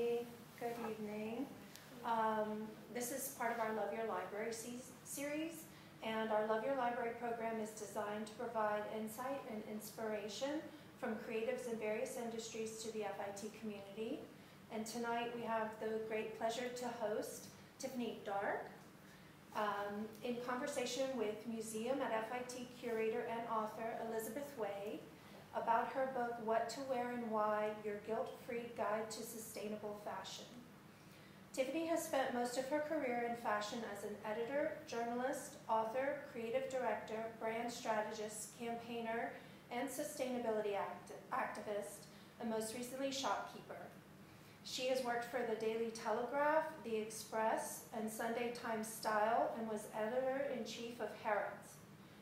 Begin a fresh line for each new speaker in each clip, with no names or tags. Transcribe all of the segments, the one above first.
everybody. Good evening. This is part of our Love Your Library series, and our Love Your Library program is designed to provide insight and inspiration from creatives in various industries to the FIT community. And tonight we have the great pleasure to host Tiffanie Darke in conversation with museum at FIT curator and author Elizabeth Way about her book, What to Wear and Why, Your Guilt-Free Guide to Sustainable Fashion. Tiffanie has spent most of her career in fashion as an editor, journalist, author, creative director, brand strategist, campaigner, and sustainability activist, and most recently, shopkeeper. She has worked for the Daily Telegraph, The Express, and Sunday Times Style, and was editor-in-chief of Harrod.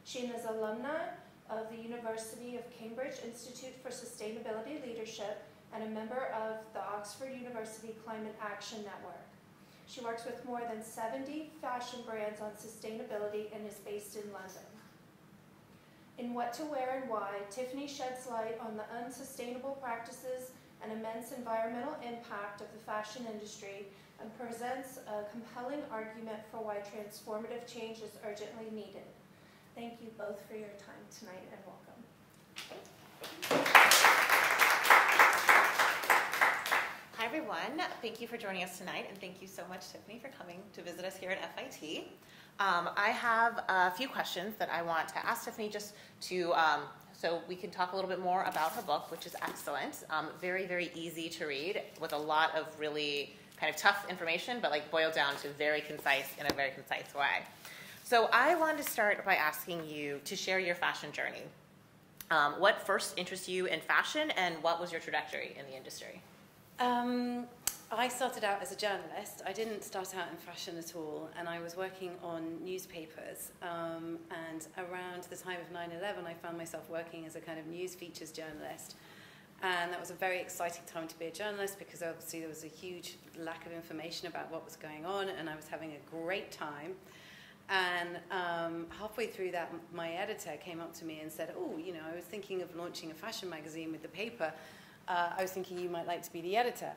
She is an alumna of the University of Cambridge Institute for Sustainability Leadership and a member of the Oxford University Climate Action Network. She works with more than 70 fashion brands on sustainability and is based in London. In What to Wear and Why, Tiffanie sheds light on the unsustainable practices and immense environmental impact of the fashion industry and presents a compelling argument for why transformative change is urgently needed. Thank you both for your time tonight and welcome.
Hi everyone, thank you for joining us tonight, and thank you so much, Tiffanie, for coming to visit us here at FIT. I have a few questions that I want to ask Tiffanie just to, so we can talk a little bit more about her book, which is excellent. Very, very easy to read with a lot of really kind of tough information, but like boiled down to very concise in a very concise way. So I wanted to start by asking you to share your fashion journey. What first interested you in fashion, and what was your trajectory in the industry?
I started out as a journalist. I didn't start out in fashion at all, and I was working on newspapers. And around the time of 9/11, I found myself working as a kind of news features journalist. And that was a very exciting time to be a journalist because obviously there was a huge lack of information about what was going on, and I was having a great time. And halfway through that, my editor came up to me and said, oh, you know, I was thinking of launching a fashion magazine with the paper. I was thinking you might like to be the editor.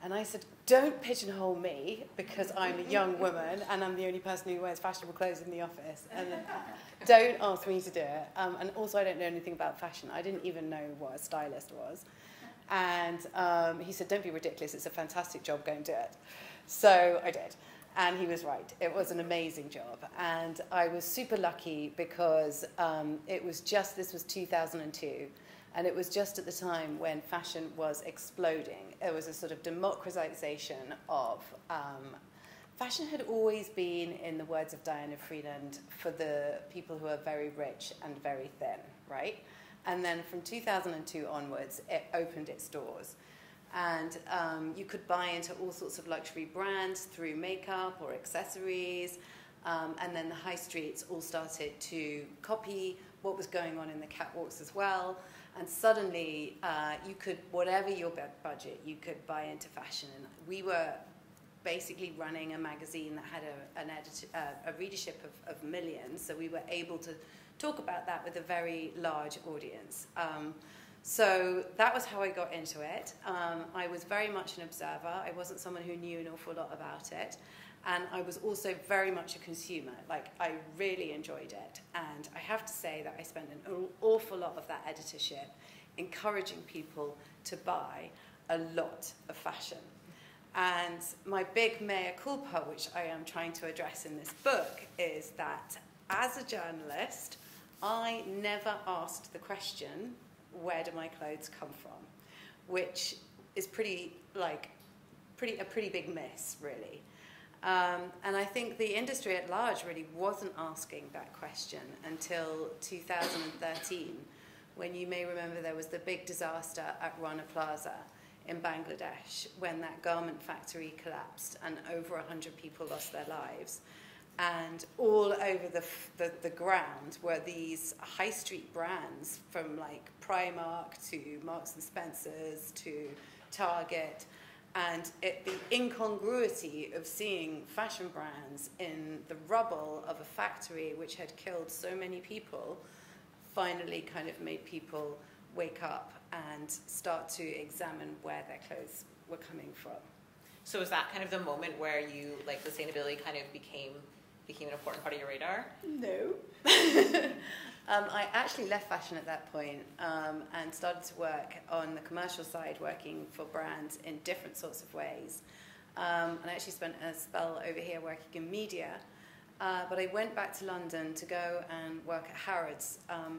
And I said, don't pigeonhole me because I'm a young woman and I'm the only person who wears fashionable clothes in the office. And don't ask me to do it. And also, I don't know anything about fashion. I didn't even know what a stylist was. And he said, don't be ridiculous. It's a fantastic job. Go and do it. So I did. And he was right. It was an amazing job. And I was super lucky because this was 2002. And it was just at the time when fashion was exploding. It was a sort of democratization of fashion had always been, in the words of Diana Freeland, for the people who are very rich and very thin, right? And then from 2002 onwards, it opened its doors. And you could buy into all sorts of luxury brands through makeup or accessories. And then the high streets all started to copy what was going on in the catwalks as well. And suddenly, you could, whatever your budget, you could buy into fashion. And we were basically running a magazine that had a readership of millions. So we were able to talk about that with a very large audience. So that was how I got into it. I was very much an observer. I wasn't someone who knew an awful lot about it. And I was also very much a consumer. Like, I really enjoyed it. And I have to say that I spent an awful lot of that editorship encouraging people to buy a lot of fashion. And my big mea culpa, which I am trying to address in this book, is that as a journalist, I never asked the question, where do my clothes come from? Which is a pretty big miss, really. And I think the industry at large really wasn't asking that question until 2013, when you may remember there was the big disaster at Rana Plaza in Bangladesh, when that garment factory collapsed and over 100 people lost their lives. And all over the ground were these high street brands, from like Primark to Marks and Spencer's to Target. And the incongruity of seeing fashion brands in the rubble of a factory which had killed so many people finally kind of made people wake up and start to examine where their clothes were coming from.
So is that kind of the moment where you, like, sustainability kind of became an important part of your radar?
No. I actually left fashion at that point and started to work on the commercial side, working for brands in different sorts of ways. And I actually spent a spell over here working in media. But I went back to London to go and work at Harrod's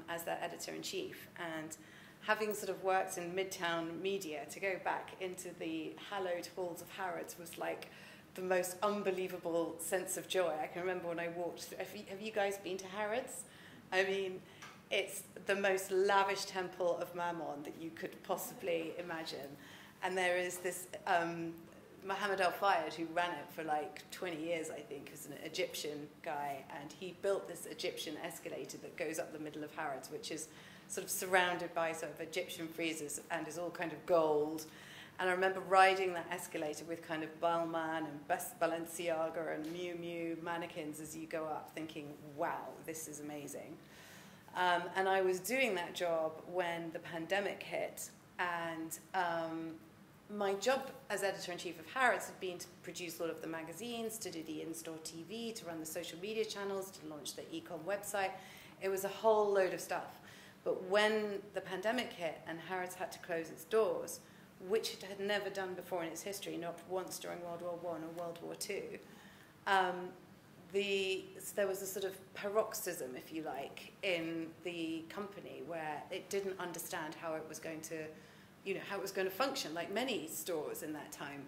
as their editor-in-chief. And having sort of worked in Midtown media, to go back into the hallowed halls of Harrod's was like the most unbelievable sense of joy. I can remember when I walked through. Have you guys been to Harrod's? I mean, it's the most lavish temple of Mammon that you could possibly imagine. And there is this Mohammed Al-Fayed, who ran it for like 20 years, I think, was an Egyptian guy, and he built this Egyptian escalator that goes up the middle of Harrods, which is sort of surrounded by sort of Egyptian friezes and is all kind of gold. And I remember riding that escalator with kind of Balmain and Balenciaga and Miu Miu mannequins as you go up, thinking, wow, this is amazing. And I was doing that job when the pandemic hit, and my job as editor-in-chief of Harrods had been to produce all of the magazines, to do the in-store TV, to run the social media channels, to launch the e-com website. It was a whole load of stuff. But when the pandemic hit and Harrods had to close its doors, which it had never done before in its history, not once during World War I or World War II, there was a sort of paroxysm, if you like, in the company where it didn't understand how it was going to, how it was going to function, like many stores in that time.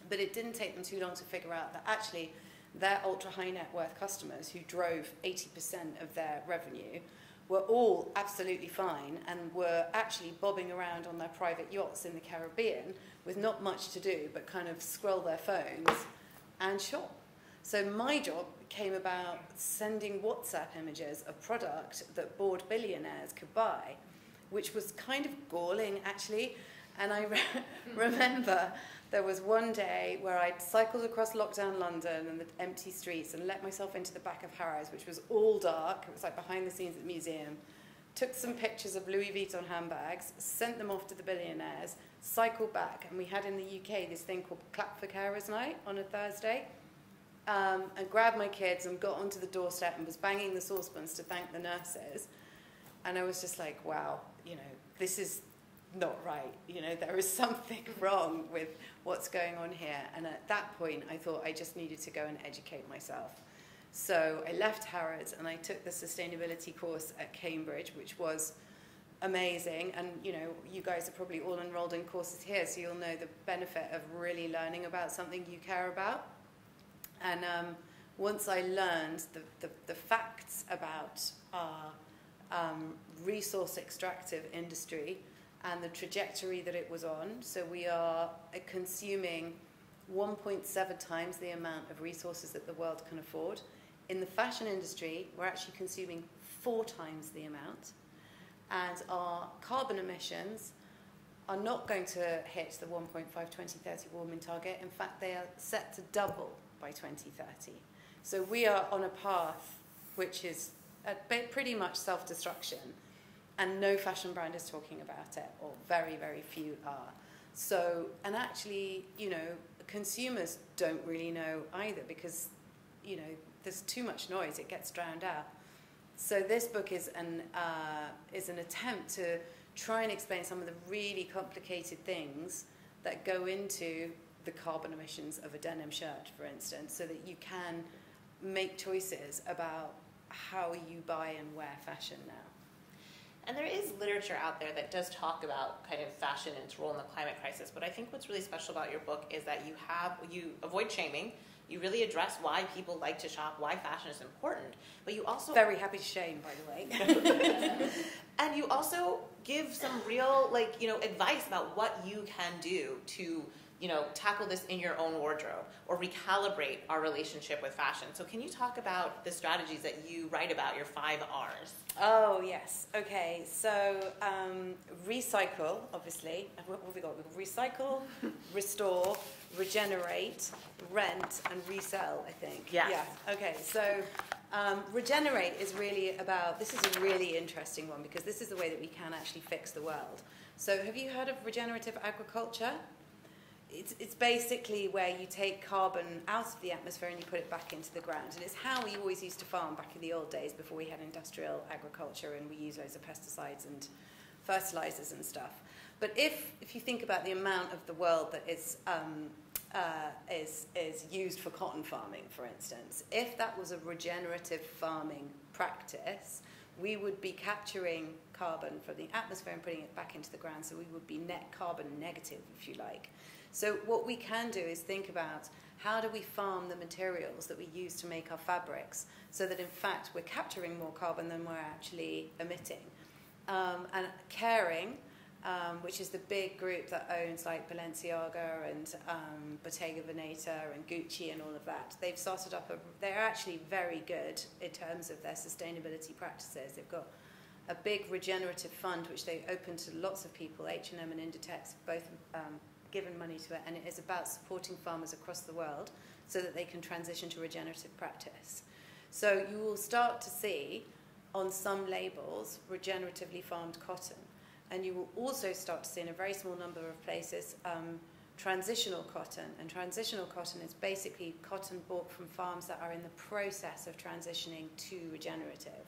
But it didn't take them too long to figure out that actually their ultra-high net worth customers, who drove 80% of their revenue, were all absolutely fine and were actually bobbing around on their private yachts in the Caribbean with not much to do but kind of scroll their phones and shop. So my job came about sending WhatsApp images of product that bored billionaires could buy, which was kind of galling, actually. And I remember there was one day where I'd cycled across lockdown London and the empty streets and let myself into the back of Harrods, which was all dark. It was like behind the scenes at the museum. Took some pictures of Louis Vuitton handbags, sent them off to the billionaires, cycled back, and we had in the UK this thing called Clap for Carers Night on a Thursday. And grabbed my kids and got onto the doorstep and was banging the saucepans to thank the nurses. And I was just like, wow, this is not right. There is something wrong with what's going on here. And at that point, I thought I just needed to go and educate myself. So I left Harrods and I took the sustainability course at Cambridge, which was amazing. And, you guys are probably all enrolled in courses here, so you'll know the benefit of really learning about something you care about. And once I learned the facts about our resource extractive industry and the trajectory that it was on, so we are consuming 1.7 times the amount of resources that the world can afford. In the fashion industry, we're actually consuming 4 times the amount. And our carbon emissions are not going to hit the 1.5 2030 warming target. In fact, they are set to double by 2030. So we are on a path which is pretty much self-destruction, and no fashion brand is talking about it, or very, very few are. So, and actually, consumers don't really know either, because, there's too much noise, it gets drowned out. So this book is an attempt to try and explain some of the really complicated things that go into the carbon emissions of a denim shirt, for instance, so that you can make choices about how you buy and wear fashion now.
And there is literature out there that does talk about kind of fashion and its role in the climate crisis, but I think what's really special about your book is that you avoid shaming, you really address why people like to shop, why fashion is important, but you also...
Very happy to shame, by the way.
And you also give some real, advice about what you can do to tackle this in your own wardrobe or recalibrate our relationship with fashion. So can you talk about the strategies that you write about, your 5 R's?
Oh, yes. Okay, so recycle, obviously. What have we got? We've got recycle, restore, regenerate, rent, and resell, I think.
Yes.
Yeah. Okay, so regenerate is really about, this is a really interesting one because this is the way that we can actually fix the world. So have you heard of regenerative agriculture? it's basically where you take carbon out of the atmosphere and you put it back into the ground. And it's how we always used to farm back in the old days before we had industrial agriculture and we used loads of pesticides and fertilizers and stuff. But if you think about the amount of the world that is used for cotton farming, for instance, if that was a regenerative farming practice, we would be capturing carbon from the atmosphere and putting it back into the ground, so we would be net carbon negative, if you like. So what we can do is think about how do we farm the materials that we use to make our fabrics so that in fact we're capturing more carbon than we're actually emitting. And Caring, which is the big group that owns like Balenciaga and Bottega Veneta and Gucci and all of that, they've started up they're actually very good in terms of their sustainability practices. They've got a big regenerative fund which they open to lots of people. H&M and Inditex both given money to it, and it is about supporting farmers across the world so that they can transition to regenerative practice. So you will start to see on some labels regeneratively farmed cotton, and you will also start to see in a very small number of places transitional cotton. And transitional cotton is basically cotton bought from farms that are in the process of transitioning to regenerative.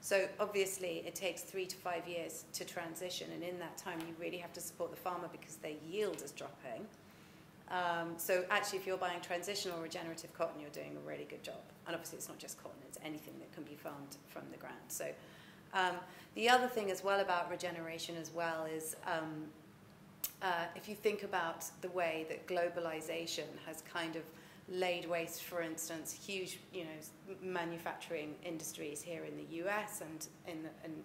So obviously it takes 3 to 5 years to transition, and in that time you really have to support the farmer because their yield is dropping. So actually if you're buying transitional regenerative cotton, you're doing a really good job. And obviously it's not just cotton, it's anything that can be farmed from the ground. So the other thing as well about regeneration as well is if you think about the way that globalization has kind of laid waste, for instance, huge, manufacturing industries here in the US and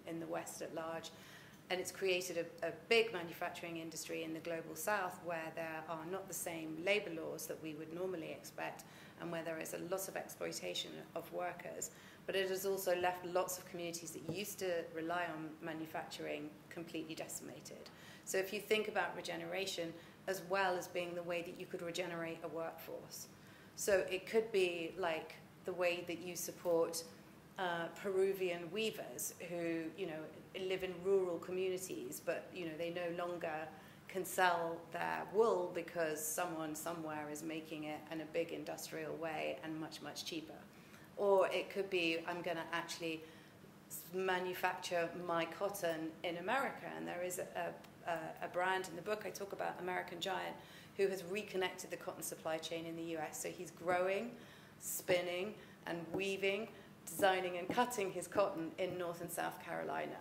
in the West at large, and it's created a big manufacturing industry in the global South where there are not the same labor laws that we would normally expect, and where there is a lot of exploitation of workers. But it has also left lots of communities that used to rely on manufacturing completely decimated. So if you think about regeneration as well as being the way that you could regenerate a workforce. So it could be like the way that you support Peruvian weavers who, live in rural communities, but, they no longer can sell their wool because someone somewhere is making it in a big industrial way and much, much cheaper. Or it could be, I'm going to actually manufacture my cotton in America. And there is a brand in the book I talk about, American Giant, who has reconnected the cotton supply chain in the US. So he's growing, spinning, and weaving, designing and cutting his cotton in North and South Carolina.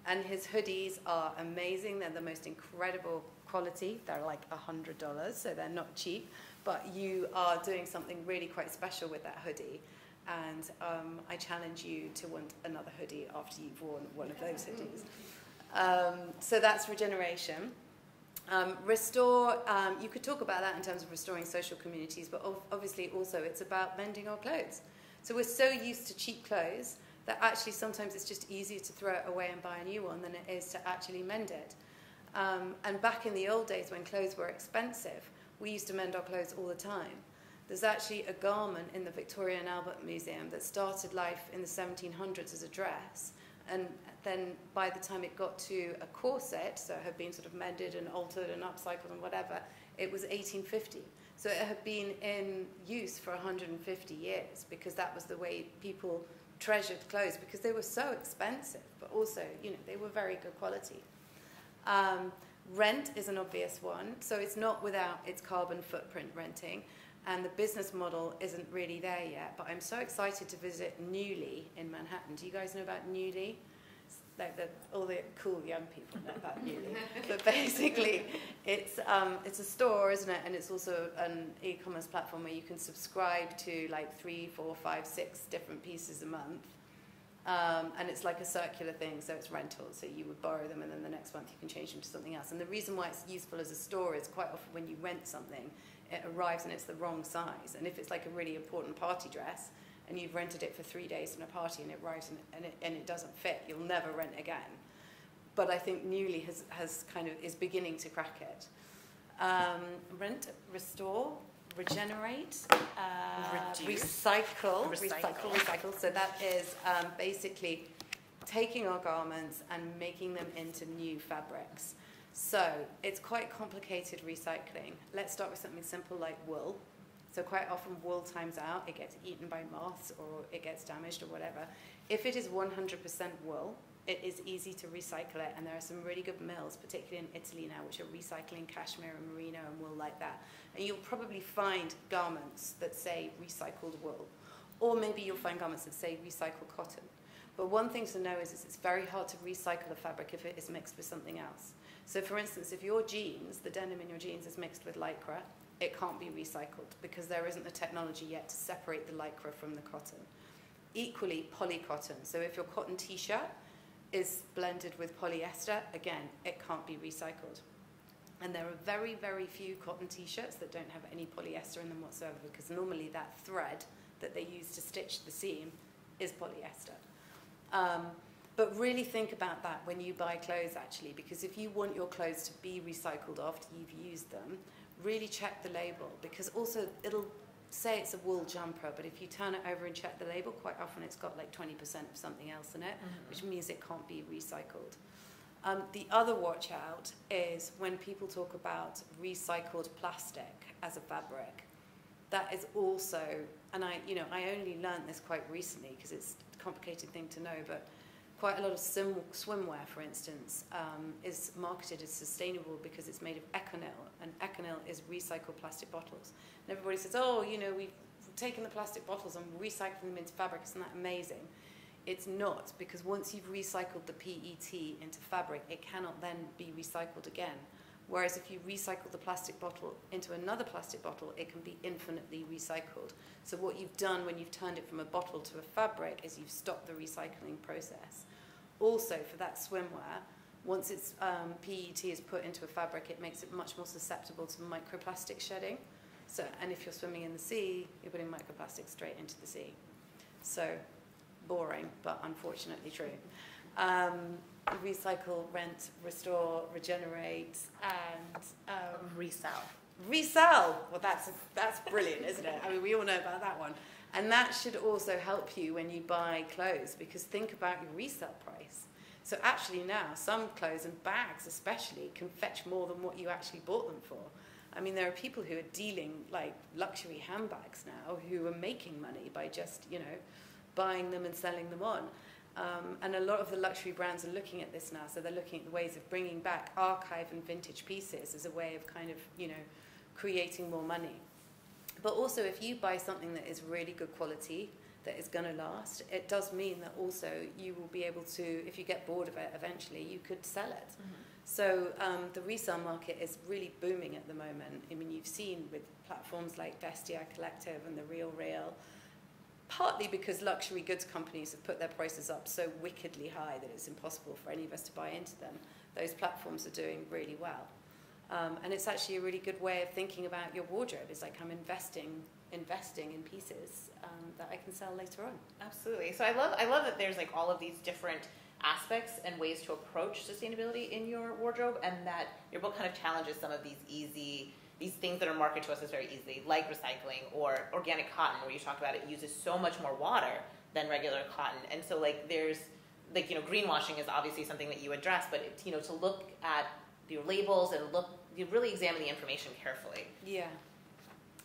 And his hoodies are amazing. They're the most incredible quality. They're like $100, so they're not cheap. But you are doing something really quite special with that hoodie. And I challenge you to want another hoodie after you've worn one of those hoodies. So that's regeneration. Restore, you could talk about that in terms of restoring social communities, but obviously also it's about mending our clothes. So we're so used to cheap clothes that actually sometimes it's just easier to throw it away and buy a new one than it is to actually mend it. And back in the old days when clothes were expensive, we used to mend our clothes all the time. There's actually a garment in the Victoria and Albert Museum that started life in the 1700s as a dress, and then by the time it got to a corset, so it had been sort of mended and altered and upcycled and whatever, it was 1850. So it had been in use for 150 years because that was the way people treasured clothes, because they were so expensive, but also, they were very good quality. Rent is an obvious one, so it's not without its carbon footprint, renting. And the business model isn't really there yet, but I'm so excited to visit Newly in Manhattan. Do you guys know about Newly? Like all the cool young people know about Newly. But basically, it's a store, isn't it? And it's also an e-commerce platform where you can subscribe to like 3, 4, 5, 6 different pieces a month. And it's like a circular thing, so it's rentals. So you would borrow them, and then the next month you can change them to something else. And the reason why it's useful as a store is quite often when you rent something, it arrives and it's the wrong size. And if it's like a really important party dress and you've rented it for 3 days in a party and it arrives and it doesn't fit, you'll never rent again. But I think Newly has kind of is beginning to crack it. Rent, restore, regenerate, recycle. So that is basically taking our garments and making them into new fabrics. So it's quite complicated recycling. Let's start with something simple like wool. So quite often wool times out, it gets eaten by moths or it gets damaged or whatever. If it is 100% wool, it is easy to recycle it, and there are some really good mills, particularly in Italy now, which are recycling cashmere and merino and wool like that. And you'll probably find garments that say recycled wool, or maybe you'll find garments that say recycled cotton. But one thing to know is it's very hard to recycle a fabric if it is mixed with something else. So for instance, if your jeans, the denim in your jeans is mixed with lycra, it can't be recycled because there isn't the technology yet to separate the lycra from the cotton. Equally, polycotton. So if your cotton t-shirt is blended with polyester, again, it can't be recycled. And there are very, very few cotton t-shirts that don't have any polyester in them whatsoever, because normally that thread that they use to stitch the seam is polyester. But really think about that when you buy clothes, actually, because if you want your clothes to be recycled after you've used them, really check the label, because also it'll say it's a wool jumper, but if you turn it over and check the label, quite often it's got like 20% of something else in it, which means it can't be recycled. The other watch out is when people talk about recycled plastic as a fabric. That is also, and I only learned this quite recently because it's a complicated thing to know, but quite a lot of swimwear, for instance, is marketed as sustainable because it's made of Econil, and Econil is recycled plastic bottles. And everybody says, oh, we've taken the plastic bottles and recycled them into fabric. Isn't that amazing? It's not, because once you've recycled the PET into fabric, it cannot then be recycled again. Whereas if you recycle the plastic bottle into another plastic bottle, it can be infinitely recycled. So what you've done when you've turned it from a bottle to a fabric is you've stopped the recycling process. Also, for that swimwear, once it's PET is put into a fabric, it makes it much more susceptible to microplastic shedding. So, and if you're swimming in the sea, you're putting microplastics straight into the sea. So, boring, but unfortunately true. Recycle, rent, restore, regenerate, and
Resell.
Resell. Well, that's brilliant, isn't it? I mean, we all know about that one. And that should also help you when you buy clothes, because think about your resale price. So actually now, some clothes and bags especially can fetch more than what you actually bought them for. I mean, there are people who are dealing like luxury handbags now who are making money by just, buying them and selling them on. And a lot of the luxury brands are looking at this now, so they're looking at the ways of bringing back archive and vintage pieces as a way of kind of, creating more money. But also, if you buy something that is really good quality, that is going to last, it does mean that also you will be able to, if you get bored of it eventually, you could sell it. So the resale market is really booming at the moment. I mean, you've seen with platforms like Vestiaire Collective and The Real Real, partly because luxury goods companies have put their prices up so wickedly high that it's impossible for any of us to buy into them. Those platforms are doing really well. And it's actually a really good way of thinking about your wardrobe. It's like I'm investing in pieces that I can sell later on.
Absolutely. So I love that there's like all of these different aspects and ways to approach sustainability in your wardrobe, and that your book kind of challenges some of these things that are marketed to us as very easy, like recycling or organic cotton, where you talked about it uses so much more water than regular cotton. And so there's greenwashing is obviously something that you address, but to look at your labels and you really examine the information carefully.
Yeah.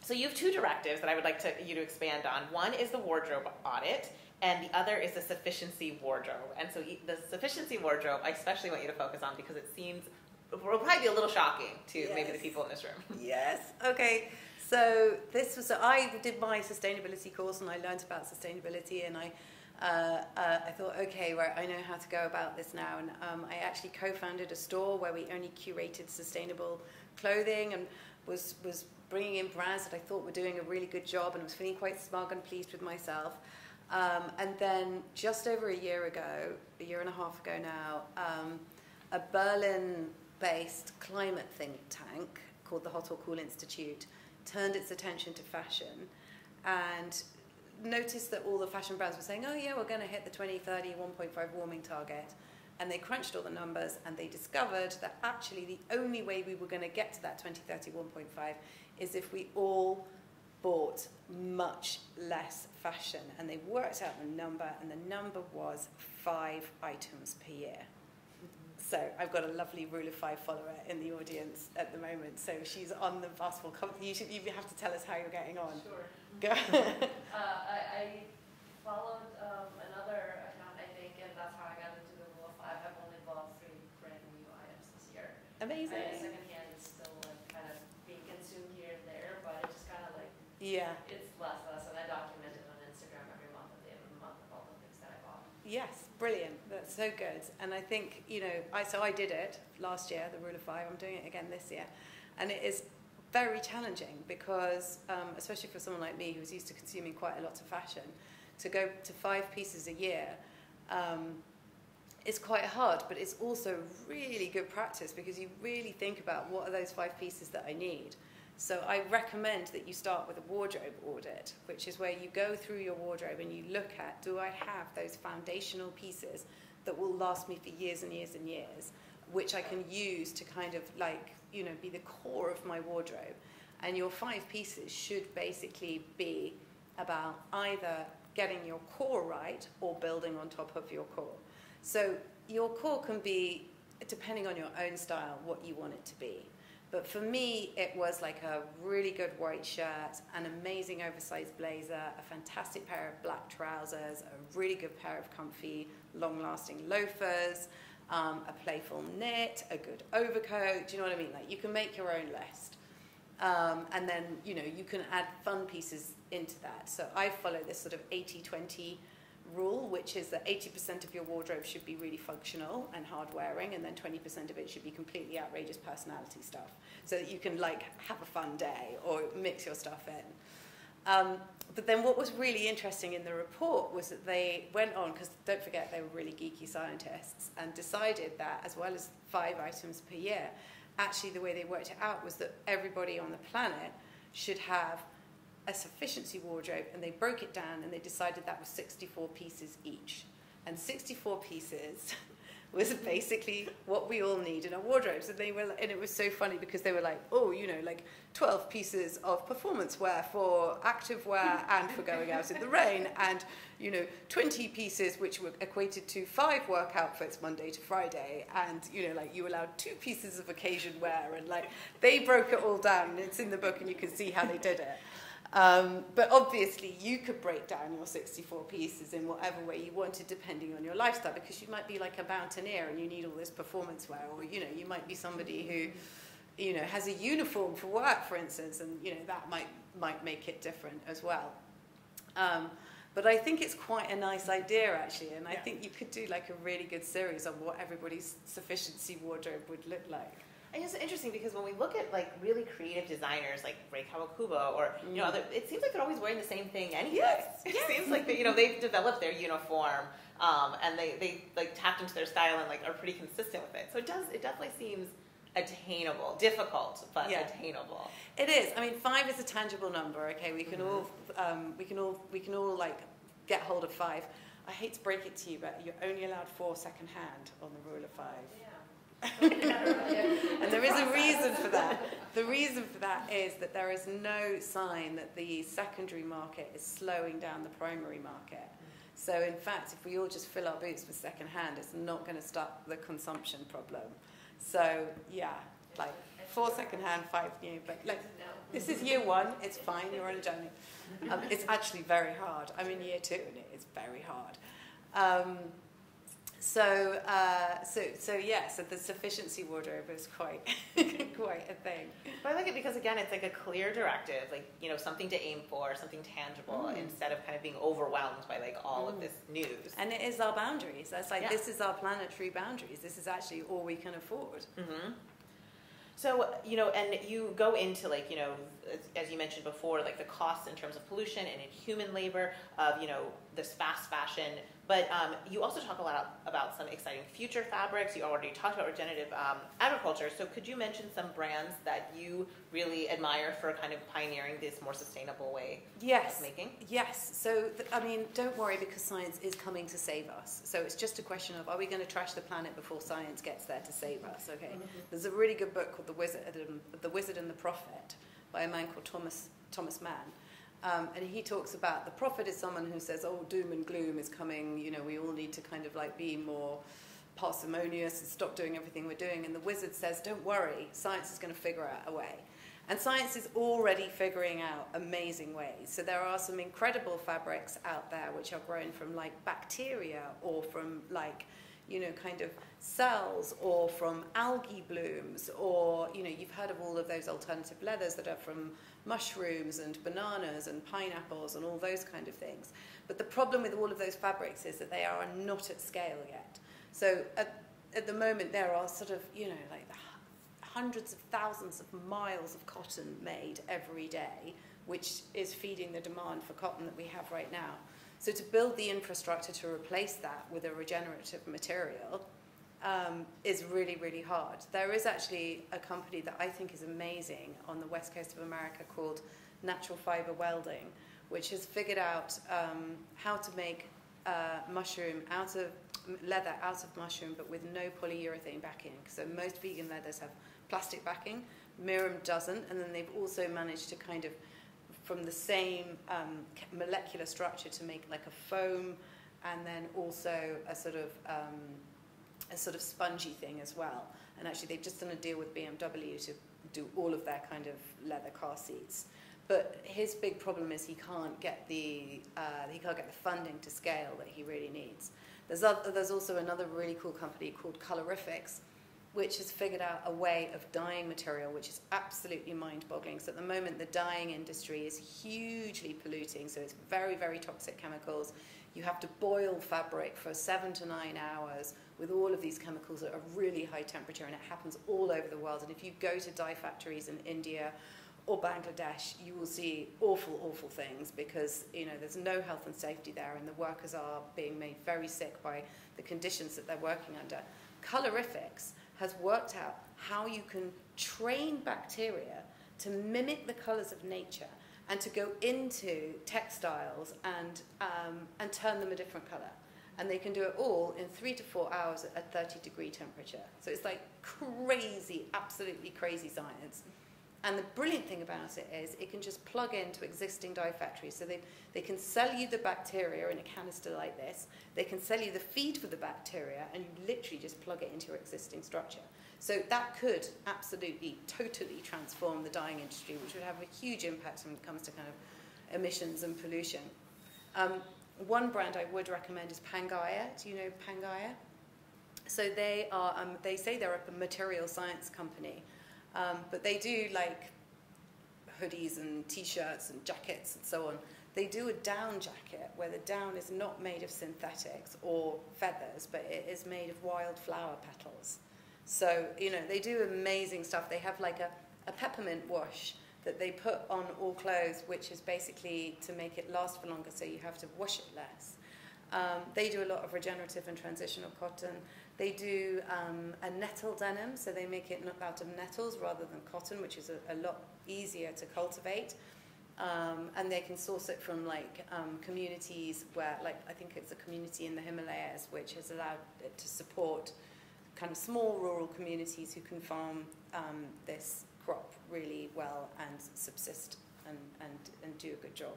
So you have two directives that I would like you to expand on. One is the wardrobe audit, and the other is the sufficiency wardrobe. And so the sufficiency wardrobe, I especially want you to focus on because it seems will probably be a little shocking to maybe the people in this room.
Yes. Okay. So I did my sustainability course and I learned about sustainability, and I thought, okay, right, I know how to go about this now. And I actually co-founded a store where we only curated sustainable clothing and was bringing in brands that I thought were doing a really good job, and was feeling quite smug and pleased with myself. And then just over a year and a half ago now, a Berlin-based climate think tank called the Hot or Cool Institute turned its attention to fashion and noticed that all the fashion brands were saying, oh yeah, we're going to hit the 2030 1.5 warming target. And they crunched all the numbers and they discovered that actually the only way we were going to get to that 2030 1.5 is if we all bought much less fashion. And they worked out the number, and the number was 5 items per year. So I've got a lovely Rule of 5 follower in the audience at the moment. So she's on the basketball company. You have to tell us how you're getting on.
Sure.
Go.
I followed another account, I think, and that's how I got into the Rule of 5. I've only bought 3 brand new items this year.
Amazing.
Secondhand is still like kind of being consumed here and there, but it's just kind of like,
Yeah.
it's less, and I document it on Instagram every month at the end of the month of all the things that I bought.
Yes, brilliant. That's so good. And I think, so I did it last year, the Rule of 5. I'm doing it again this year. And it is very challenging because, especially for someone like me who's used to consuming quite a lot of fashion, to go to 5 pieces a year is quite hard, but it's also really good practice because you really think about what are those 5 pieces that I need. So I recommend that you start with a wardrobe audit, which is where you go through your wardrobe and you look at, do I have those foundational pieces that will last me for years and years and years, which I can use to kind of be the core of my wardrobe. And your 5 pieces should basically be about either getting your core right or building on top of your core. So your core can be, depending on your own style, what you want it to be. But for me, it was like a really good white shirt, an amazing oversized blazer, a fantastic pair of black trousers, a really good pair of comfy, long-lasting loafers, a playful knit, a good overcoat. Do you know what I mean? Like, you can make your own list. And then, you can add fun pieces into that. So I follow this sort of 80-20 rule, which is that 80% of your wardrobe should be really functional and hard-wearing, and then 20% of it should be completely outrageous personality stuff, so that you can, have a fun day or mix your stuff in. But then what was really interesting in the report was that they went on, because don't forget they were really geeky scientists, and decided that as well as 5 items per year, actually the way they worked it out was that everybody on the planet should have a sufficiency wardrobe, and they broke it down and they decided that was 64 pieces each. And 64 pieces was basically what we all need in our wardrobes. And it was so funny because they were like, 12 pieces of performance wear for active wear and for going out in the rain, and 20 pieces which were equated to 5 work outfits Monday to Friday, and you allowed 2 pieces of occasion wear, and they broke it all down, and it's in the book and you can see how they did it. But obviously you could break down your 64 pieces in whatever way you wanted, depending on your lifestyle, because you might be like a mountaineer and you need all this performance wear, or you might be somebody who has a uniform for work, for instance, and that might make it different as well. But I think it's quite a nice idea, actually, and I think you could do a really good series on what everybody's sufficiency wardrobe would look like.
And it's interesting because when we look at really creative designers like Rei Kawakubo or other, it seems like they're always wearing the same thing anyway.
Yes.
It seems like they've developed their uniform and they tapped into their style and are pretty consistent with it. So it definitely seems attainable, difficult but attainable.
It is. I mean, 5 is a tangible number. Okay, we can all get hold of 5. I hate to break it to you, but you're only allowed 4 secondhand on the Rule of 5.
Yeah.
And there is a reason for that. The reason for that is that there is no sign that the secondary market is slowing down the primary market. So in fact, if we all just fill our boots with secondhand, it's not going to stop the consumption problem. So yeah, 4 secondhand, 5 new. But this is year 1. It's fine. You're on a journey. It's actually very hard. I'm in year 2, and it is very hard. So the sufficiency wardrobe is quite quite a thing.
But I like it because, again, it's a clear directive, something to aim for, something tangible, instead of kind of being overwhelmed by all of this news.
And it is our boundaries. That's this is our planetary boundaries. This is actually all we can afford.
Mm-hmm. So, and you go into as you mentioned before, the costs in terms of pollution and in human labor of, this fast fashion. But you also talk a lot about some exciting future fabrics. You already talked about regenerative agriculture. So could you mention some brands that you really admire for kind of pioneering this more sustainable way of making? Yes.
So, don't worry, because science is coming to save us. So it's just a question of, are we going to trash the planet before science gets there to save us? Okay. Mm-hmm. There's a really good book called The Wizard and the Prophet by a man called Thomas Mann. And he talks about the prophet is someone who says, doom and gloom is coming, we all need to kind of be more parsimonious and stop doing everything we're doing. And the wizard says, don't worry, science is going to figure out a way. And science is already figuring out amazing ways. So there are some incredible fabrics out there which are grown from like bacteria or from like, kind of cells or from algae blooms, or, you've heard of all of those alternative leathers that are from mushrooms and bananas and pineapples and all those kind of things. But the problem with all of those fabrics is that they are not at scale yet. So at the moment there are sort of, like hundreds of thousands of miles of cotton made every day, which is feeding the demand for cotton that we have right now. So to build the infrastructure to replace that with a regenerative material is really, really hard. There is actually a company that I think is amazing on the west coast of America called Natural Fiber Welding, which has figured out how to make leather out of mushroom, but with no polyurethane backing. So most vegan leathers have plastic backing. Mirum doesn't, and then they've also managed to kind of, from the same molecular structure, to make like a foam, and then also a sort of spongy thing as well. And actually, they've just done a deal with BMW to do all of their kind of leather car seats. But his big problem is he can't get the funding to scale that he really needs. There's also another really cool company called Colorifics, which has figured out a way of dyeing material which is absolutely mind-boggling. So at the moment, the dyeing industry is hugely polluting, so it's very, very toxic chemicals. You have to boil fabric for 7 to 9 hours with all of these chemicals at a really high temperature, and it happens all over the world. And if you go to dye factories in India or Bangladesh, you will see awful, awful things, because there's no health and safety there, and the workers are being made very sick by the conditions that they're working under. Colorifics has worked out how you can train bacteria to mimic the colors of nature and to go into textiles and turn them a different color. And they can do it all in 3 to 4 hours at a 30-degree temperature. So it's like crazy, absolutely crazy science. And the brilliant thing about it is it can just plug into existing dye factories. So they can sell you the bacteria in a canister like this. They can sell you the feed for the bacteria, and you literally just plug it into your existing structure. So that could absolutely, totally transform the dyeing industry, which would have a huge impact when it comes to kind of emissions and pollution. One brand I would recommend is Pangaea. Do you know Pangaea? So they say they're a material science company. But they do like hoodies and t-shirts and jackets and so on. They do a down jacket where the down is not made of synthetics or feathers, but it is made of wild flower petals. So, they do amazing stuff. They have like a peppermint wash that they put on all clothes, which is basically to make it last for longer, so you have to wash it less. They do a lot of regenerative and transitional cotton. They do a nettle denim, so they make it out of nettles rather than cotton, which is a lot easier to cultivate. And they can source it from communities where, I think it's a community in the Himalayas, which has allowed it to support kind of small rural communities who can farm this crop really well and subsist and do a good job.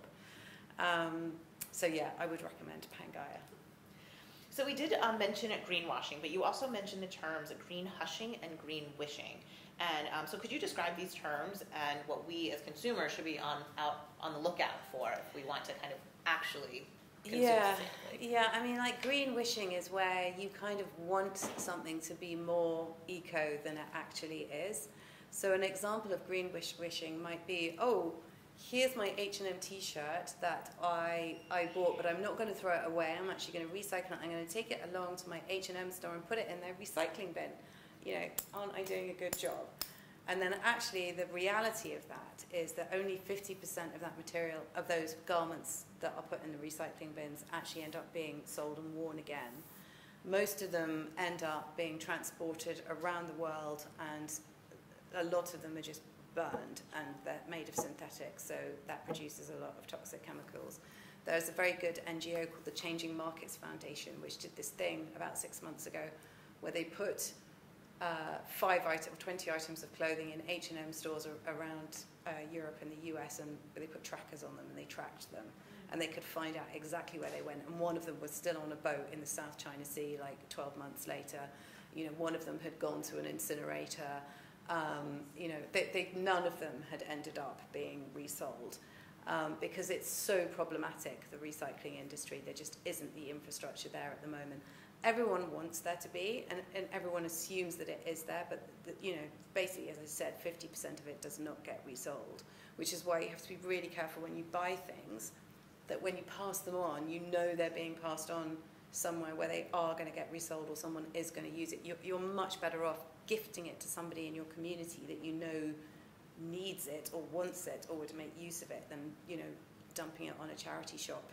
So yeah, I would recommend Pangaea.
So we did mention greenwashing, but you also mentioned the terms green hushing and green wishing. And so could you describe these terms and what we as consumers should be out on the lookout for if we want to kind of actually consume sustainably?
Yeah, I mean, green wishing is where you kind of want something to be more eco than it actually is. So an example of green wishing might be, here's my H&M t-shirt that I bought, but I'm not going to throw it away. I'm actually going to recycle it. I'm going to take it along to my H&M store and put it in their recycling bin. Aren't I doing a good job? And then actually the reality of that is that only 50% of that material, of those garments that are put in the recycling bins, actually end up being sold and worn again. Most of them end up being transported around the world, and a lot of them are just burned, and they're made of synthetics, so that produces a lot of toxic chemicals. There's a very good NGO called the Changing Markets Foundation, which did this thing about 6 months ago, where they put 20 items of clothing in H&M stores around Europe and the US, and they put trackers on them and they tracked them. and they could find out exactly where they went. And one of them was still on a boat in the South China Sea, like 12 months later. You know, one of them had gone to an incinerator. You know, none of them had ended up being resold because it's so problematic, the recycling industry. There just isn't the infrastructure there at the moment. Everyone wants there to be, and everyone assumes that it is there, but you know, basically, as I said, 50% of it does not get resold, which is why you have to be really careful when you buy things, that when you pass them on, you know they're being passed on somewhere where they are going to get resold or someone is going to use it. You're much better off gifting it to somebody in your community that you know needs it or wants it or would make use of it than, you know, dumping it on a charity shop,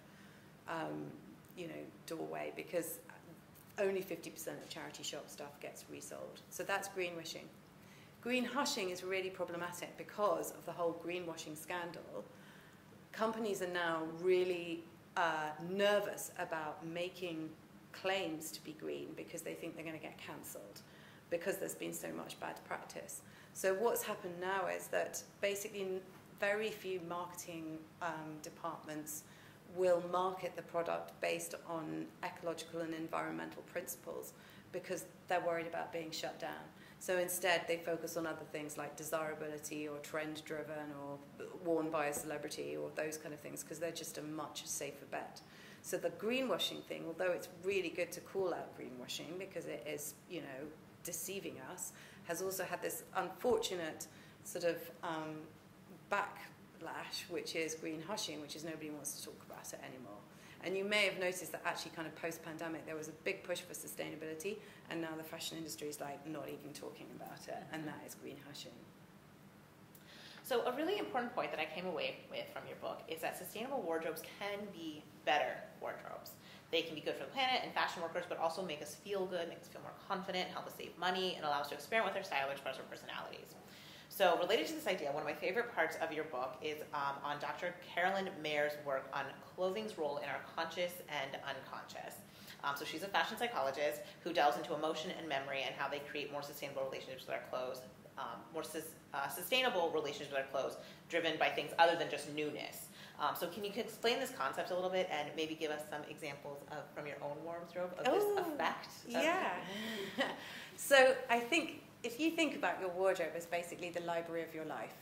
you know, doorway, because only 50% of charity shop stuff gets resold. So that's greenwashing. Greenhushing is really problematic because of the whole greenwashing scandal. Companies are now really nervous about making claims to be green because they think they're going to get cancelled because there's been so much bad practice. So what's happened now is that basically very few marketing departments will market the product based on ecological and environmental principles because they're worried about being shut down. So instead they focus on other things like desirability or trend driven or worn by a celebrity or those kind of things because they're just a much safer bet. So the greenwashing thing, although it's really good to call out greenwashing because it is, you know, deceiving us, has also had this unfortunate sort of backlash, which is greenhushing, which is nobody wants to talk about it anymore. And you may have noticed that actually kind of post-pandemic there was a big push for sustainability, and now the fashion industry is like not even talking about it, and that is greenhushing.
So a really important point that I came away with from your book is that sustainable wardrobes can be better wardrobes. They can be good for the planet and fashion workers, but also make us feel good, make us feel more confident, help us save money, and allow us to experiment with our style, express our personalities. So related to this idea, one of my favorite parts of your book is on Dr. Carolyn Mayer's work on clothing's role in our conscious and unconscious. So she's a fashion psychologist who delves into emotion and memory and how they create more sustainable relationships with our clothes, sustainable relationships with our clothes, driven by things other than just newness. So can you explain this concept a little bit and maybe give us some examples from your own wardrobe of this effect?
Yeah. So I think if you think about your wardrobe as basically the library of your life,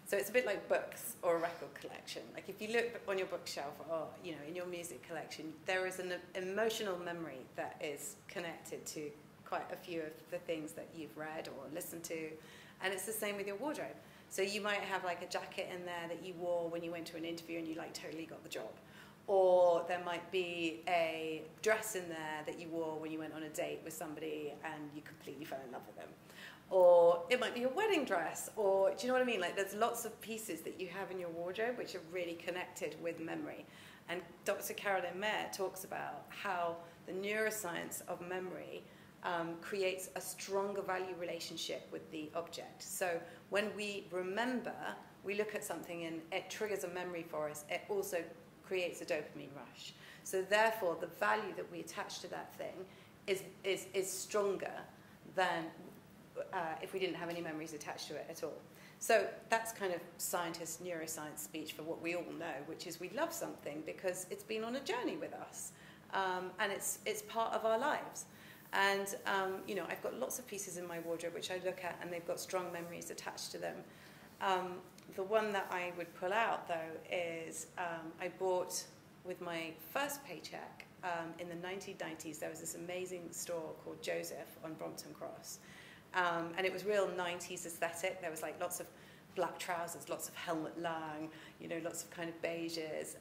so it's a bit like books or a record collection. Like if you look on your bookshelf or, you know, in your music collection, there is an emotional memory that is connected to quite a few of the things that you've read or listened to, and it's the same with your wardrobe. So you might have like a jacket in there that you wore when you went to an interview and you like totally got the job. Or there might be a dress in there that you wore when you went on a date with somebody and you completely fell in love with them. Or it might be a wedding dress, or do you know what I mean? Like there's lots of pieces that you have in your wardrobe which are really connected with memory. And Dr. Carolyn Mayer talks about how the neuroscience of memory creates a stronger value relationship with the object. So when we remember, we look at something and it triggers a memory for us. It also creates a dopamine rush. So therefore, the value that we attach to that thing is stronger than if we didn't have any memories attached to it at all. So that's kind of scientist neuroscience speech for what we all know, which is we love something because it's been on a journey with us, and it's part of our lives. And, you know, I've got lots of pieces in my wardrobe which I look at and they've got strong memories attached to them. The one that I would pull out, though, is I bought with my first paycheck in the 1990s. There was this amazing store called Joseph on Brompton Cross. And it was real 90s aesthetic. There was like lots of black trousers, lots of helmet lang, you know, lots of kind of beiges.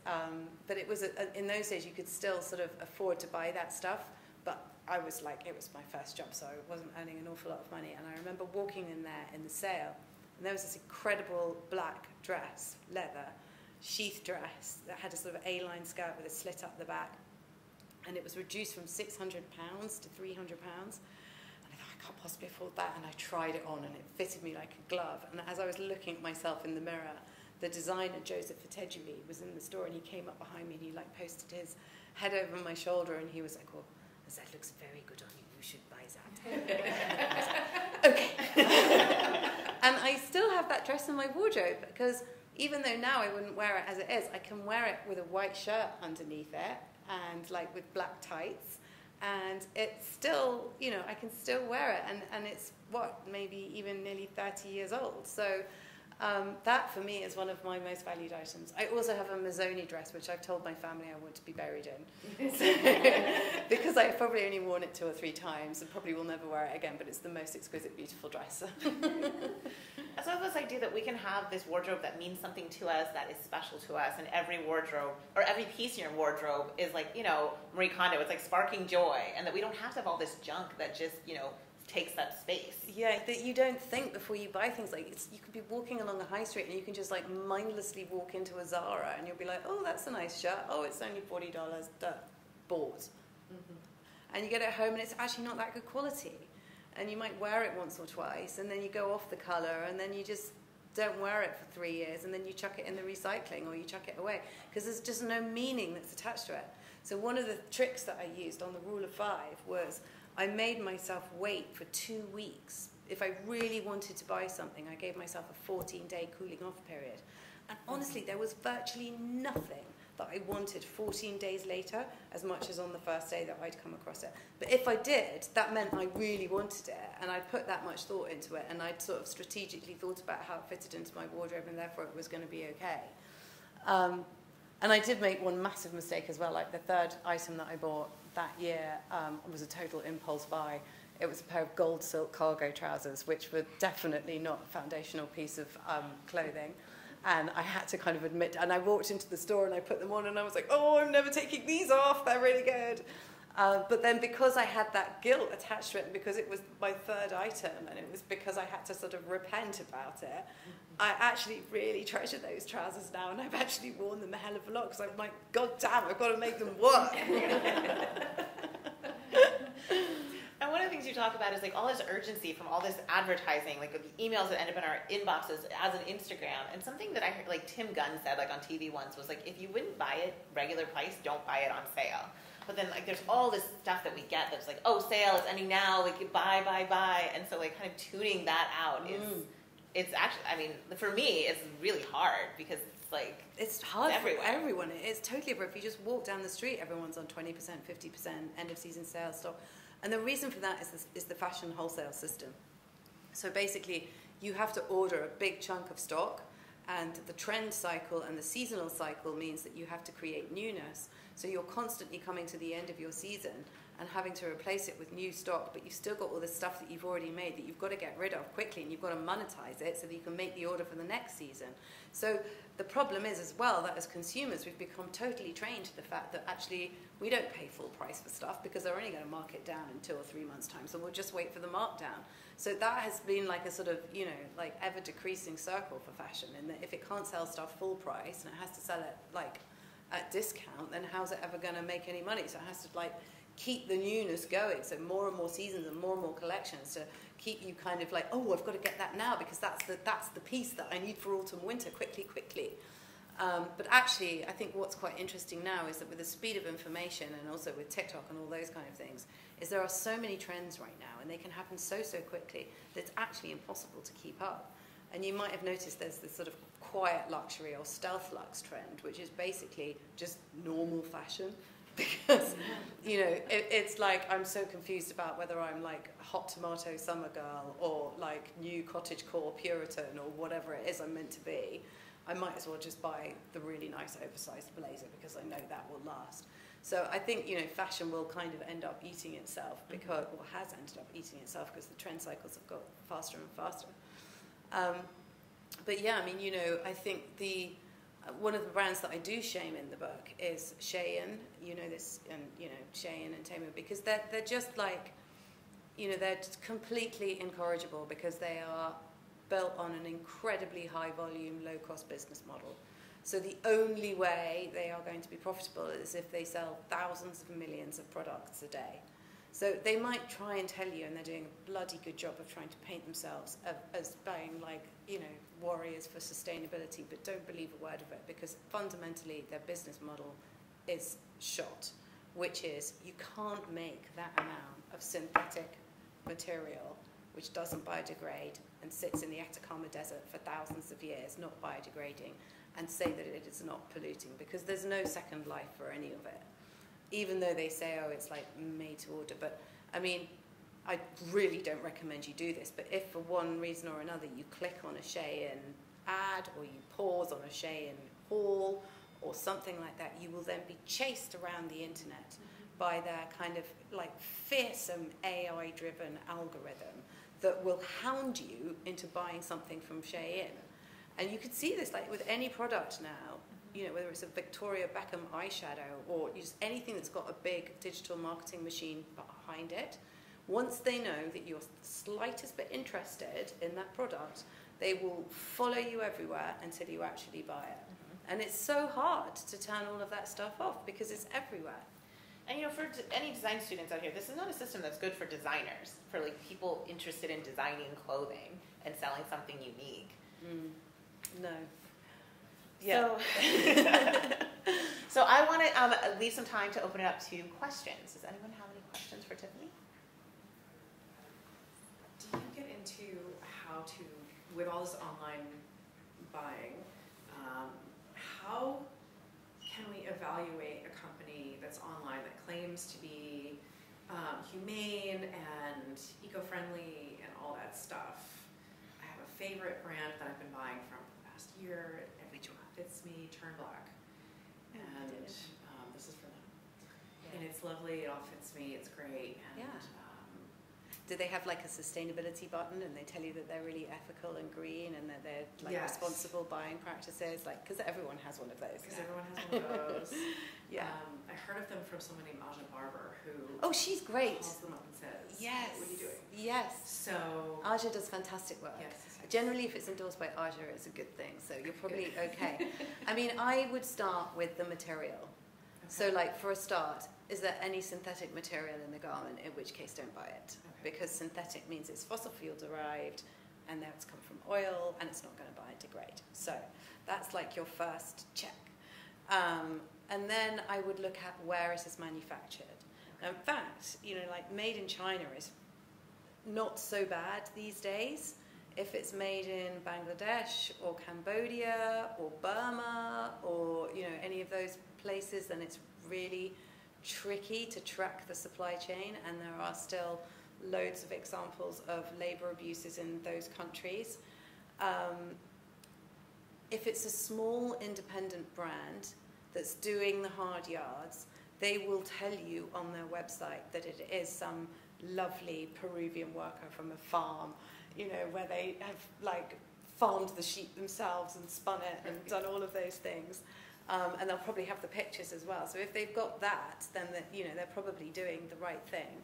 But it was, in those days, you could still sort of afford to buy that stuff. But I was like, it was my first job, so I wasn't earning an awful lot of money. And I remember walking in there in the sale, and there was this incredible black dress, leather, sheath dress that had a sort of A-line skirt with a slit up the back. And it was reduced from £600 to £300. And I thought, I can't possibly afford that. And I tried it on, and it fitted me like a glove. And as I was looking at myself in the mirror, the designer, Joseph Fatejuli, was in the store, and he came up behind me, and he like posted his head over my shoulder, and he was like, well, that looks very good on you, you should buy that. Okay. And I still have that dress in my wardrobe because, even though now I wouldn't wear it as it is, I can wear it with a white shirt underneath it and like with black tights, and it's still, you know, I can still wear it, and it's what, maybe even nearly 30 years old. So that for me is one of my most valued items. I also have a Mazzoni dress, which I've told my family I want to be buried in. Because I've probably only worn it 2 or 3 times and probably will never wear it again, but it's the most exquisite, beautiful dress.
I love this idea that we can have this wardrobe that means something to us, that is special to us, and every wardrobe, or every piece in your wardrobe is like, you know, Marie Kondo, it's like sparking joy, and that we don't have to have all this junk that just, you know, takes up space.
Yeah, that you don't think before you buy things. Like, you could be walking along a high street and you can just like mindlessly walk into a Zara and you'll be like, oh, that's a nice shirt. Oh, it's only $40. Duh. Bought. Mm-hmm. And you get it home and it's actually not that good quality. And you might wear it once or twice and then you go off the colour and then you just don't wear it for 3 years and then you chuck it in the recycling or you chuck it away because there's just no meaning that's attached to it. So one of the tricks that I used on the rule of 5 was I made myself wait for 2 weeks. If I really wanted to buy something, I gave myself a 14-day cooling off period. And honestly, there was virtually nothing that I wanted 14 days later as much as on the first day that I'd come across it. But if I did, that meant I really wanted it, and I'd put that much thought into it, and I'd sort of strategically thought about how it fitted into my wardrobe, and therefore it was going to be okay. And I did make one massive mistake as well. Like the 3rd item that I bought that year was a total impulse buy. It was a pair of gold silk cargo trousers, which were definitely not a foundational piece of clothing. And I had to kind of admit, and I walked into the store and I put them on and I was like, oh, I'm never taking these off, they're really good. But then because I had that guilt attached to it, and because it was my 3rd item, and it was because I had to sort of repent about it, I actually really treasure those trousers now, and I've actually worn them a hell of a lot, because I'm like, God damn, I've got to make them work.
And one of the things you talk about is like all this urgency from all this advertising, like the emails that end up in our inboxes as an Instagram. And something that I heard, like Tim Gunn said, like on TV once, was like, if you wouldn't buy it regular price, don't buy it on sale. But then like there's all this stuff that we get that's like, oh, sale, it's ending now, like buy. And so like kind of tuning that out is, it's actually, I mean, for me, it's really hard because it's like,
it's hard
for
everyone. It's totally, if you just walk down the street, everyone's on 20%, 50% end of season sales stock. And the reason for that is the fashion wholesale system. So basically, you have to order a big chunk of stock, and the trend cycle and the seasonal cycle means that you have to create newness. So you're constantly coming to the end of your season and having to replace it with new stock, but you've still got all this stuff that you've already made that you've got to get rid of quickly, and you've got to monetize it so that you can make the order for the next season. So the problem is as well that as consumers, we've become totally trained to the fact that actually we don't pay full price for stuff because they're only going to mark it down in 2 or 3 months' time, so we'll just wait for the markdown. So that has been like a sort of, you know, like ever decreasing circle for fashion, in that if it can't sell stuff full price and it has to sell it like at discount, then how's it ever going to make any money? So it has to like keep the newness going, so more and more seasons and more collections to keep you kind of like, oh, I've got to get that now because that's the piece that I need for autumn winter, quickly. But actually, I think what's quite interesting now is that with the speed of information and also with TikTok and all those kind of things, is there are so many trends right now and they can happen so quickly that it's actually impossible to keep up. And you might have noticed there's this sort of quiet luxury or stealth luxe trend, which is basically just normal fashion. Because, you know, it's like I'm so confused about whether I'm like a hot tomato summer girl or like new cottagecore Puritan or whatever it is I'm meant to be. I might as well just buy the really nice oversized blazer because I know that will last. So I think, you know, fashion will kind of end up eating itself because, or has ended up eating itself because the trend cycles have got faster and faster. But yeah, I mean, you know, I think one of the brands that I do shame in the book is Shein, you know this, and you know Shein and Temu, because they're just like, you know, they're just completely incorrigible because they are built on an incredibly high volume, low cost business model. So the only way they are going to be profitable is if they sell thousands of millions of products a day. So they might try and tell you, and they're doing a bloody good job of trying to paint themselves as being like, you know, warriors for sustainability, but don't believe a word of it because fundamentally their business model is shot, which is you can't make that amount of synthetic material which doesn't biodegrade and sits in the Atacama Desert for thousands of years, not biodegrading, and say that it is not polluting, because there's no second life for any of it. Even though they say, oh, it's like made to order. But I mean, I really don't recommend you do this, but if for one reason or another you click on a Shein ad, or you pause on a Shein haul, or something like that, you will then be chased around the internet by their kind of like fearsome AI-driven algorithm that will hound you into buying something from Shein. And you could see this like with any product now, you know, whether it's a Victoria Beckham eyeshadow or just anything that's got a big digital marketing machine behind it. Once they know that you're the slightest bit interested in that product, they will follow you everywhere until you actually buy it. And it's so hard to turn all of that stuff off because it's everywhere.
And you know, for any design students out here, this is not a system that's good for designers, for like people interested in designing clothing and selling something unique.
No.
Yeah. So I want to leave some time to open it up to questions. Does anyone have any questions for Tiffanie?
Do you get into how to, with all this online buying, how can we evaluate a company that's online that claims to be humane and eco-friendly and all that stuff? I have a favorite brand that I've been buying from for the past year. It fits me, Turn Black. And this is for them. Yeah. And it's lovely, it all fits me, it's great. And,
do they have like a sustainability button and they tell you that they're really ethical and green and that they're like responsible buying practices? Like, because everyone has one of those.
Because everyone has one of those. I heard of them from someone named Aja Barber who
she's great.
Calls them up and says,
yes,
what are you doing?
Yes.
So
Aja does fantastic work.
Yes.
Generally, if it's endorsed by Aja, it's a good thing. So you're probably okay. I mean, I would start with the material. Okay. So like for a start, is there any synthetic material in the garment? In which case, don't buy it. Because synthetic means it's fossil fuel derived, and now it's come from oil, and it's not going to biodegrade. So that's like your first check. And then I would look at where it is manufactured. Now, in fact, you know, like made in China is not so bad these days. If it's made in Bangladesh or Cambodia or Burma or, you know, any of those places, then it's really tricky to track the supply chain, and there are still loads of examples of labor abuses in those countries. If it's a small independent brand that's doing the hard yards, they will tell you on their website that it is some lovely Peruvian worker from a farm, you know, where they have like farmed the sheep themselves and spun it and done all of those things. And they'll probably have the pictures as well. So if they've got that, then you know, they're probably doing the right thing.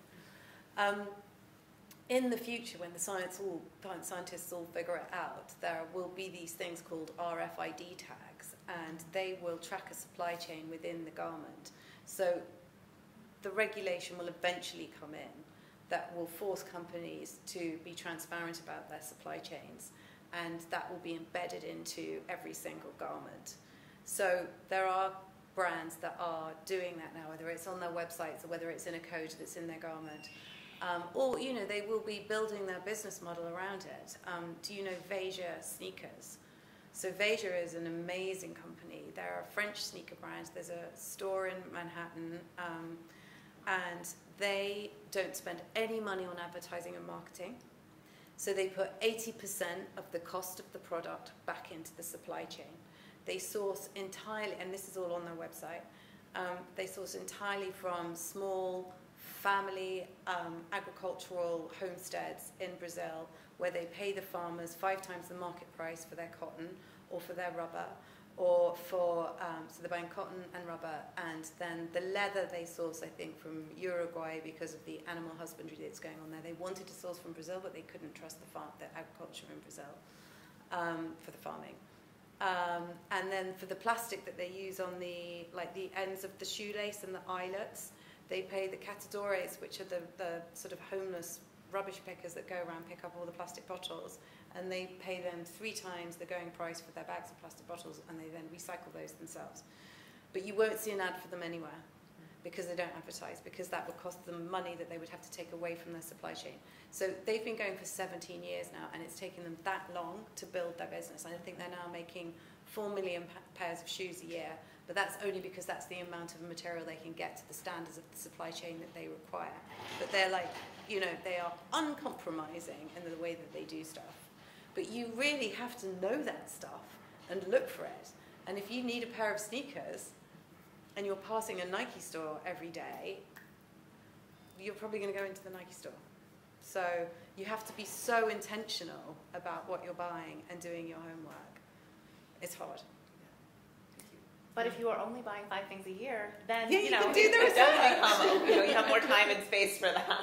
In the future, when the scientists all figure it out, there will be these things called RFID tags, and they will track a supply chain within the garment. So the regulation will eventually come in that will force companies to be transparent about their supply chains, and that will be embedded into every single garment. So there are brands that are doing that now, whether it's on their websites or whether it's in a code that's in their garment. Or, you know, they will be building their business model around it. Do you know Veja sneakers? So Veja is an amazing company. They're a French sneaker brand. There's a store in Manhattan, and they don't spend any money on advertising and marketing. So they put 80% of the cost of the product back into the supply chain. They source entirely, and this is all on their website, they source entirely from small family agricultural homesteads in Brazil, where they pay the farmers 5 times the market price for their cotton or for their rubber, or for, so they're buying cotton and rubber, and then the leather they source, I think, from Uruguay because of the animal husbandry that's going on there. They wanted to source from Brazil, but they couldn't trust the agriculture in Brazil for the farming. And then for the plastic that they use on the ends of the shoelace and the eyelets, they pay the catadores, which are the sort of homeless rubbish pickers that go around pick up all the plastic bottles, and they pay them 3 times the going price for their bags of plastic bottles, and they then recycle those themselves. But you won't see an ad for them anywhere. because they don't advertise, because that would cost them money that they would have to take away from their supply chain. So they've been going for 17 years now, and it's taken them that long to build their business. I think they're now making 4 million pairs of shoes a year, but that's only because that's the amount of material they can get to the standards of the supply chain that they require. But they're like, you know, they are uncompromising in the way that they do stuff. But you really have to know that stuff and look for it. And if you need a pair of sneakers and you're passing a Nike store every day, you're probably going to go into the Nike store. So you have to be so intentional about what you're buying and doing your homework. It's hard.
But if you are only buying 5 things a year, then
Yeah,
you
you
know
can do
it
the
does
research.
become, you know, you have more time and space for that.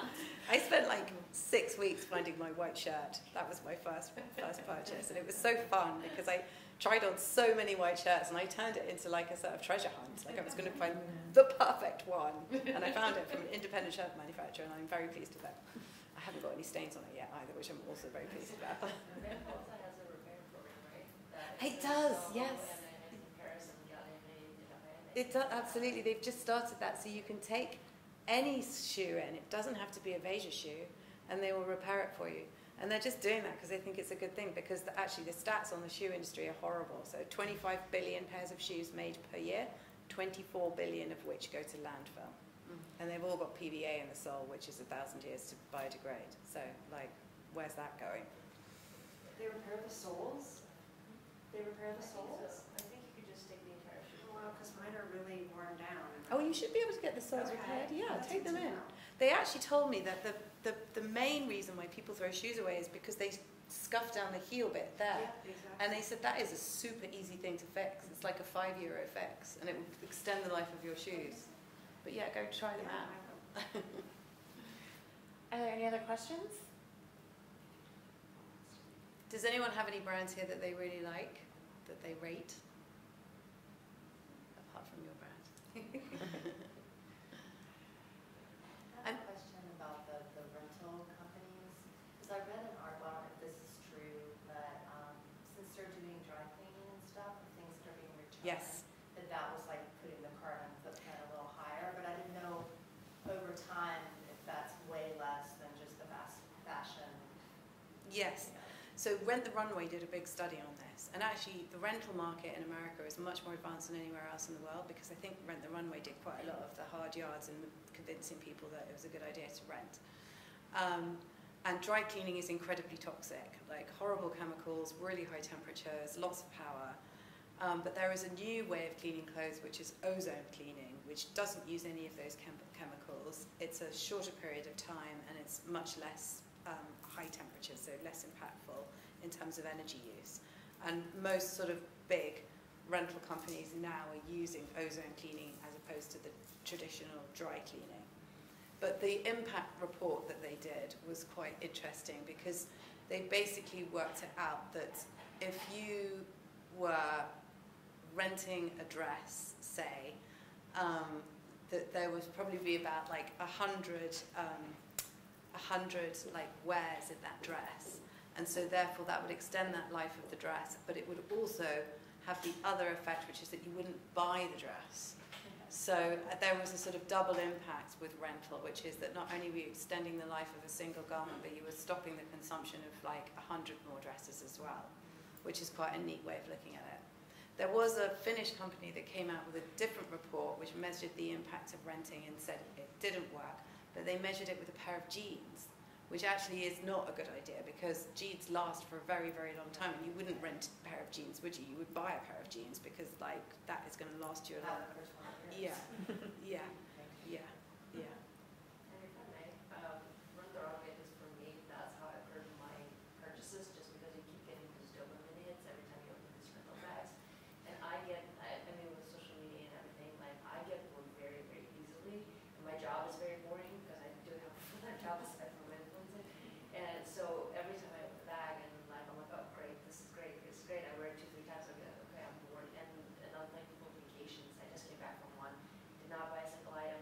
I spent like 6 weeks finding my white shirt. That was my first purchase, and it was so fun because I tried on so many white shirts, and I turned it into like a sort of treasure hunt. Like I was going to find the perfect one, and I found it from an independent shirt manufacturer, and I'm very pleased with it. I haven't got any stains on it yet either, which I'm also very pleased about.
Rent also has a repair program, right?
It does, yes. It does, absolutely. They've just started that, so you can take any shoe in. It doesn't have to be a Veja shoe, and they will repair it for you. And they're just doing that because they think it's a good thing, because actually the stats on the shoe industry are horrible. So 25 billion pairs of shoes made per year, 24 billion of which go to landfill. And they've all got PVA in the sole, which is 1,000 years to biodegrade. So, like, where's that going?
They repair the soles? They repair the soles?
I think you could just take the entire shoe.
Oh, wow, because mine are really worn down.
Oh, you should be able to get the soles repaired. Yeah,
That's
take
good
them
to
in.
know.
They actually told me that the main reason why people throw shoes away is because they scuff down the heel bit there.
Yeah, exactly.
And they said that is a super easy thing to fix. It's like a €5 fix, and it will extend the life of your shoes. But yeah, go try them out.
Are there any other questions?
Does anyone have any brands here that they really like, that they rate? Apart from your brand.
I have a question about the rental companies, because I read an article, I don't know if this is true, but since they're doing dry cleaning and stuff, and things that are being returned,
Yes.
that was like putting the carbon footprint a little higher, but I didn't know over time if that's way less than just the fast fashion.
Yes.
You know.
So Rent the Runway did a big study on this, and actually the rental market in America is much more advanced than anywhere else in the world, because I think Rent the Runway did quite a lot of the hard yards in convincing people that it was a good idea to rent. And dry cleaning is incredibly toxic, like horrible chemicals, really high temperatures, lots of power. But there is a new way of cleaning clothes, which is ozone cleaning, which doesn't use any of those chemicals. It's a shorter period of time, and it's much less high temperature, so less impactful in terms of energy use. And most sort of big rental companies now are using ozone cleaning as opposed to the traditional dry cleaning. But the impact report that they did was quite interesting, because they basically worked it out that if you were renting a dress, say, that there would probably be about like 100 like wears in that dress, and so therefore that would extend that life of the dress, but it would also have the other effect, which is that you wouldn't buy the dress. So there was a sort of double impact with rental, which is that not only were you extending the life of a single garment, but you were stopping the consumption of like 100 more dresses as well, which is quite a neat way of looking at it. There was a Finnish company that came out with a different report which measured the impact of renting and said it didn't work, but they measured it with a pair of jeans, which actually is not a good idea, because jeans last for a very, very long time, and you wouldn't rent a pair of jeans, would you? You would buy a pair of jeans, because like that is going to last you a long time. Yeah, yeah, yeah, yeah.
And if I may, Rent the Runway is for me, that's how I've heard my purchases, just because you keep getting these dopamine hits every time you open these rental bags. And I mean, with social media and everything, like, I get bored very, very easily. And my job is very boring, because I do have a full-time job aside from influencing. And so every time I open the bag, and like, I'm like, oh, great, this is great, this is great. I wear it 2-3 times, I'm like, okay, I'm bored. And on like vacations, I just came back from one, did not buy a single item.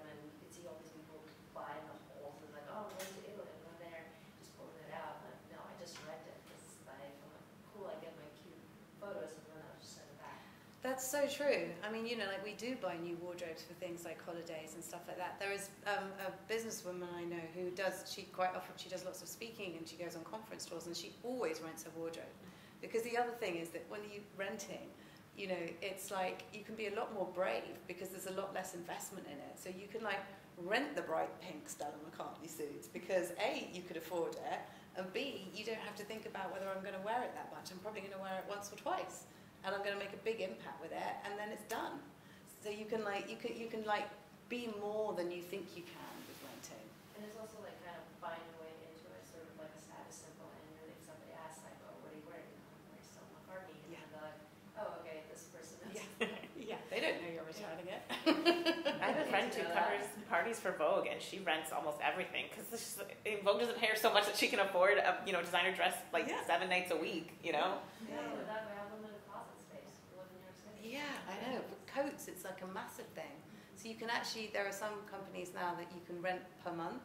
so true. I mean, you know, like we do buy new wardrobes for things like holidays and stuff like that. There is a businesswoman I know who she does lots of speaking and she goes on conference tours and she always rents her wardrobe. Because the other thing is that when you're renting, you know, it's like you can be a lot more brave because there's a lot less investment in it. So you can like rent the bright pink Stella McCartney suits because A, you could afford it, and B, you don't have to think about whether I'm going to wear it that much. I'm probably going to wear it once or twice, and I'm going to make a big impact with it, and then it's done. So you can be more than you think you can with renting.
And it's also like kind of buying your way into it, sort of like a status symbol. And if somebody asks like, "Oh, what are you wearing?" I'm wearing Stella McCartney, and
Yeah.
they're like, "Oh, okay, this person is."
Yeah, they don't know you're returning it.
I have a friend who covers parties for Vogue, and she rents almost everything because Vogue doesn't pay her so much that she can afford a designer dress like 7 nights a week. You know.
Yeah, but that we have limited closet space. We live in New York City.
Yeah, I know. For coats, it's like a massive thing. So you can actually, there are some companies now that you can rent per month.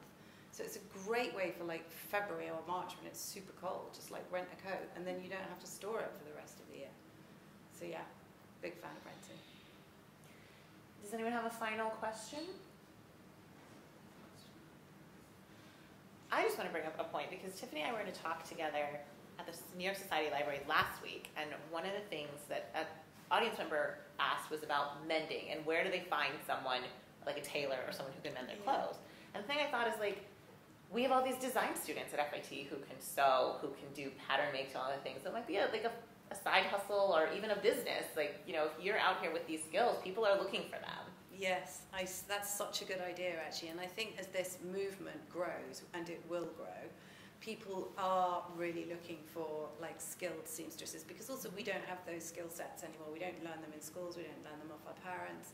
So it's a great way for like February or March when it's super cold, just like rent a coat, and then you don't have to store it for the rest of the year. So yeah, big fan of renting.
Does anyone have a final question? I just want to bring up a point because Tiffany and I were going to talk together at the New York Society Library last week, and one of the things that an audience member asked was about mending and where do they find someone like a tailor or someone who can mend their clothes. And the thing I thought is like, we have all these design students at FIT who can sew, who can do pattern makes and all the things. So it might be a side hustle or even a business. Like, you know, if you're out here with these skills, people are looking for them.
Yes, that's such a good idea actually, and I think as this movement grows, and it will grow, people are really looking for like skilled seamstresses because also we don't have those skill sets anymore. We don't learn them in schools, we don't learn them off our parents.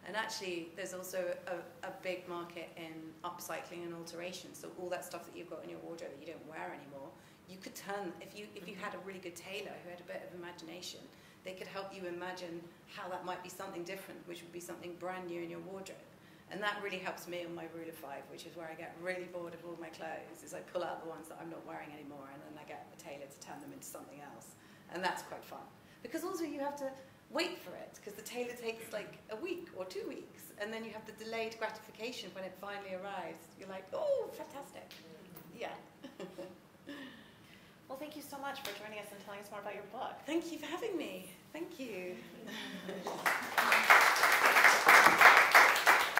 And actually there's also a big market in upcycling and alteration. So all that stuff that you've got in your wardrobe that you don't wear anymore, you could turn, if you had a really good tailor who had a bit of imagination, they could help you imagine how that might be something different, which would be something brand new in your wardrobe. And that really helps me on my rule of 5, which is where I get really bored of all my clothes, is I pull out the ones that I'm not wearing anymore, and then I get the tailor to turn them into something else. And that's quite fun. Because also you have to wait for it, because the tailor takes like a week or 2 weeks, and then you have the delayed gratification when it finally arrives. You're like, oh, fantastic. Yeah.
Well, thank you so much for joining us and telling us more about your book.
Thank you for having me. Thank you.